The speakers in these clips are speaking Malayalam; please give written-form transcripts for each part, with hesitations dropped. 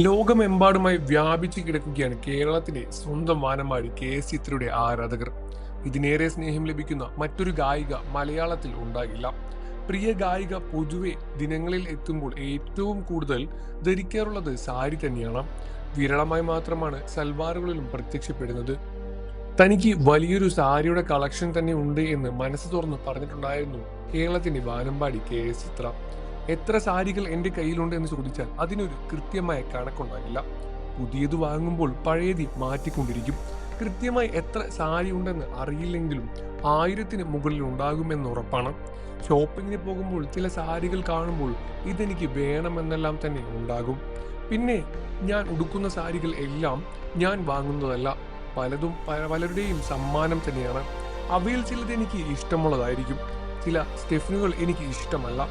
ലോകമെമ്പാടുമായി വ്യാപിച്ചു കിടക്കുകയാണ് കേരളത്തിന്റെ സ്വന്തം വാനമ്പാടി കെ.എസ്. ചിത്രയുടെ ആരാധകർ. ഇതിനേറെ സ്നേഹം ലഭിക്കുന്ന മറ്റൊരു ഗായിക മലയാളത്തിൽ ഉണ്ടാകില്ല. പ്രിയ ഗായിക പൊതുവെ ദിനങ്ങളിൽ എത്തുമ്പോൾ ഏറ്റവും കൂടുതൽ ധരിക്കാറുള്ളത് സാരി തന്നെയാണ്. വിരളമായി മാത്രമാണ് സൽവാറുകളിലും പ്രത്യക്ഷപ്പെടുന്നത്. തനിക്ക് വലിയൊരു സാരിയുടെ കളക്ഷൻ തന്നെ ഉണ്ട് എന്ന് മനസ്സ് തുറന്ന് പറഞ്ഞിട്ടുണ്ടായിരുന്നു കേരളത്തിന്റെ വാനമ്പാടി കെ.എസ്. ചിത്ര. എത്ര സാരികൾ എൻ്റെ കയ്യിലുണ്ട് എന്ന് ചോദിച്ചാൽ അതിനൊരു കൃത്യമായ കണക്കുണ്ടാകില്ല. പുതിയത് വാങ്ങുമ്പോൾ പഴയത് മാറ്റിക്കൊണ്ടിരിക്കും. കൃത്യമായി എത്ര സാരി ഉണ്ടെന്ന് അറിയില്ലെങ്കിലും 1000-ന് മുകളിൽ ഉണ്ടാകുമെന്ന് ഉറപ്പാണ്. ഷോപ്പിങ്ങിന് പോകുമ്പോൾ ചില സാരികൾ കാണുമ്പോൾ ഇതെനിക്ക് വേണമെന്നെല്ലാം തന്നെ ഉണ്ടാകും. പിന്നെ ഞാൻ ഉടുക്കുന്ന സാരികൾ എല്ലാം ഞാൻ വാങ്ങുന്നതല്ല, പലതും പലരുടെയും സമ്മാനം തന്നെയാണ്. അവയിൽ ചിലത് എനിക്ക് ഇഷ്ടമുള്ളതായിരിക്കും, ചില സ്റ്റെഫിനുകൾ എനിക്ക് ഇഷ്ടമല്ല.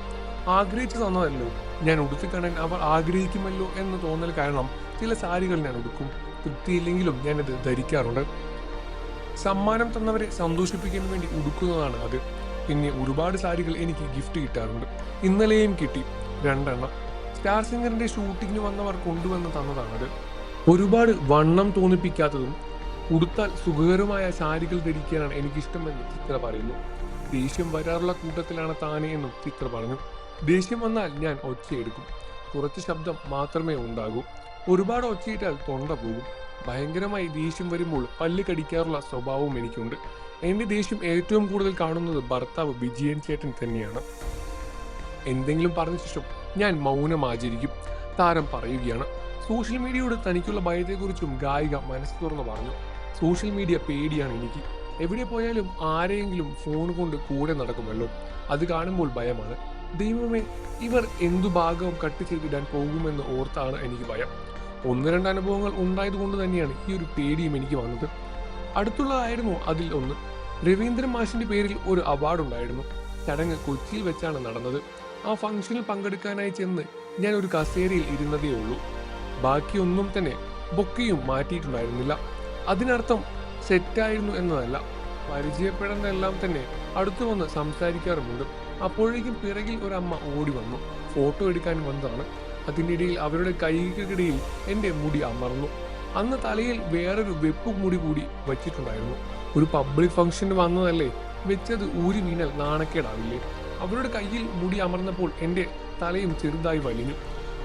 ആഗ്രഹിച്ചു തന്നതല്ലോ, ഞാൻ ഉടുത്തിക്കാണാൻ അവർ ആഗ്രഹിക്കുമല്ലോ എന്ന് തോന്നൽ കാരണം ചില സാരികൾ ഞാൻ ഉടുക്കും. തൃപ്തിയില്ലെങ്കിലും ഞാനത് ധരിക്കാറുണ്ട്. സമ്മാനം തന്നവരെ സന്തോഷിപ്പിക്കാൻ വേണ്ടി ഉടുക്കുന്നതാണ് അത്. പിന്നെ ഒരുപാട് സാരികൾ എനിക്ക് ഗിഫ്റ്റ് കിട്ടാറുണ്ട്. ഇന്നലെയും കിട്ടി 2 എണ്ണം. സ്റ്റാർ സിംഗറിന്റെ ഷൂട്ടിങ്ങിന് വന്നവർ കൊണ്ടുവന്ന് തന്നതാണത്. ഒരുപാട് വണ്ണം തോന്നിപ്പിക്കാത്തതും ഉടുത്താൽ സുഖകരമായ സാരികൾ ധരിക്കാനാണ് എനിക്കിഷ്ടമെന്ന് ചിത്ര പറയുന്നു. ദേഷ്യം വരാറുള്ള കൂട്ടത്തിലാണ് താനെ എന്നും ചിത്ര പറഞ്ഞു. ദേഷ്യം വന്നാൽ ഞാൻ ഒച്ചയെടുക്കും. കുറച്ച് ശബ്ദം മാത്രമേ ഉണ്ടാകൂ. ഒരുപാട് ഒച്ചയിട്ടാൽ തൊണ്ട പോകും. ഭയങ്കരമായി ദേഷ്യം വരുമ്പോൾ പല്ല് കടിക്കാറുള്ള സ്വഭാവവും എനിക്കുണ്ട്. എന്റെ ദേഷ്യം ഏറ്റവും കൂടുതൽ കാണുന്നത് ഭർത്താവ് വിജയൻ ചേട്ടൻ തന്നെയാണ്. എന്തെങ്കിലും പറഞ്ഞ ശേഷം ഞാൻ മൗനം ആചരിക്കും. താരം പറയുകയാണ്. സോഷ്യൽ മീഡിയയോട് തനിക്കുള്ള ഭയത്തെക്കുറിച്ചും ഗായിക മനസ്സ് തുറന്ന് പറഞ്ഞു. സോഷ്യൽ മീഡിയ പേടിയാണ് എനിക്ക്. എവിടെ പോയാലും ആരെയെങ്കിലും ഫോൺ കൊണ്ട് കൂടെ നടക്കുമല്ലോ, അത് കാണുമ്പോൾ ഭയമാണ്. ദൈവമേ, ഇവർ എന്തു ഭാഗവും കട്ട് ചെയ്തിടാൻ പോകുമെന്ന് ഓർത്താണ് എനിക്ക് ഭയം. 1-2 അനുഭവങ്ങൾ ഉണ്ടായതുകൊണ്ട് തന്നെയാണ് ഈ ഒരു പേടിയും എനിക്ക് വന്നത്. അടുത്തുള്ളതായിരുന്നു അതിൽ ഒന്ന്. രവീന്ദ്രൻ മാഷിന്റെ പേരിൽ ഒരു അവാർഡ് ഉണ്ടായിരുന്നു. ചടങ്ങ് കൊച്ചിയിൽ വെച്ചാണ് നടന്നത്. ആ ഫംഗ്ഷനിൽ പങ്കെടുക്കാനായി ചെന്ന് ഞാൻ ഒരു കസേരയിൽ ഇരുന്നതേ ഉള്ളൂ. ബാക്കിയൊന്നും തന്നെ ബൊക്കെയും മാറ്റിയിട്ടുണ്ടായിരുന്നില്ല. അതിനർത്ഥം സെറ്റായിരുന്നു എന്നതല്ല. പരിചയപ്പെടുന്നതെല്ലാം തന്നെ അടുത്തു വന്ന് സംസാരിക്കാറുമുണ്ട്. അപ്പോഴേക്കും പിറകിൽ ഒരമ്മ ഓടി വന്നു. ഫോട്ടോ എടുക്കാൻ വന്നതാണ്. അതിനിടയിൽ അവരുടെ കൈകൾക്കിടയിൽ എൻ്റെ മുടി അമർന്നു. അന്ന് തലയിൽ വേറൊരു വെപ്പ് മുടി കൂടി വച്ചിട്ടുണ്ടായിരുന്നു. ഒരു പബ്ലിക് ഫംഗ്ഷന് വന്നതല്ലേ, വെച്ചത് ഊരി വീണാൽ നാണക്കേടാവില്ലേ? അവരുടെ കയ്യിൽ മുടി അമർന്നപ്പോൾ എൻ്റെ തലയും ചെറുതായി വലിഞ്ഞു.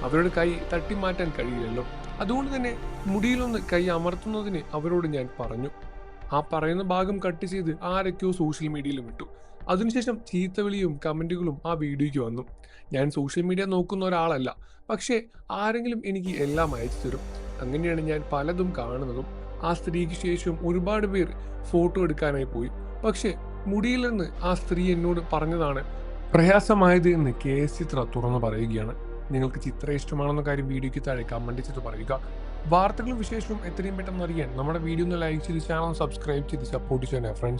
അവരുടെ കൈ തട്ടിമാറ്റാൻ കഴിയില്ലല്ലോ. അതുകൊണ്ട് തന്നെ മുടിയിലൊന്ന് കൈ അമർത്തുന്നതിന് അവരോട് ഞാൻ പറഞ്ഞു. ആ പറയുന്ന ഭാഗം കട്ട് ചെയ്ത് ആരൊക്കെയോ സോഷ്യൽ മീഡിയയിലും ഇട്ടു. അതിനുശേഷം ചീത്തവിളിയും കമന്റുകളും ആ വീഡിയോയ്ക്ക് വന്നു. ഞാൻ സോഷ്യൽ മീഡിയ നോക്കുന്ന ഒരാളല്ല, പക്ഷേ ആരെങ്കിലും എനിക്ക് എല്ലാം അയച്ചു തരും. അങ്ങനെയാണ് ഞാൻ പലതും കാണുന്നതും. ആ സ്ത്രീക്ക് ശേഷം ഒരുപാട് പേർ ഫോട്ടോ എടുക്കാനായി പോയി. പക്ഷേ മുടിയിൽ നിന്ന് ആ സ്ത്രീ എന്നോട് പറഞ്ഞതാണ് പ്രയാസമായത് എന്ന് കെ.എസ്. ചിത്ര തുറന്നു പറയുകയാണ്. നിങ്ങൾക്ക് ചിത്ര ഇഷ്ടമാണെന്ന കാര്യം വീഡിയോയ്ക്ക് താഴെ കമന്റ് ചെയ്ത് പറയുക. വാർത്തകളും വിശേഷവും എത്രയും പെട്ടെന്ന് അറിയാൻ നമ്മുടെ വീഡിയോ ഒന്ന് ലൈക്ക് ചെയ്ത് ചാനൽ സബ്സ്ക്രൈബ് ചെയ്ത് സപ്പോർട്ട് ചെയ്യാൻ ഫ്രണ്ട്സ്.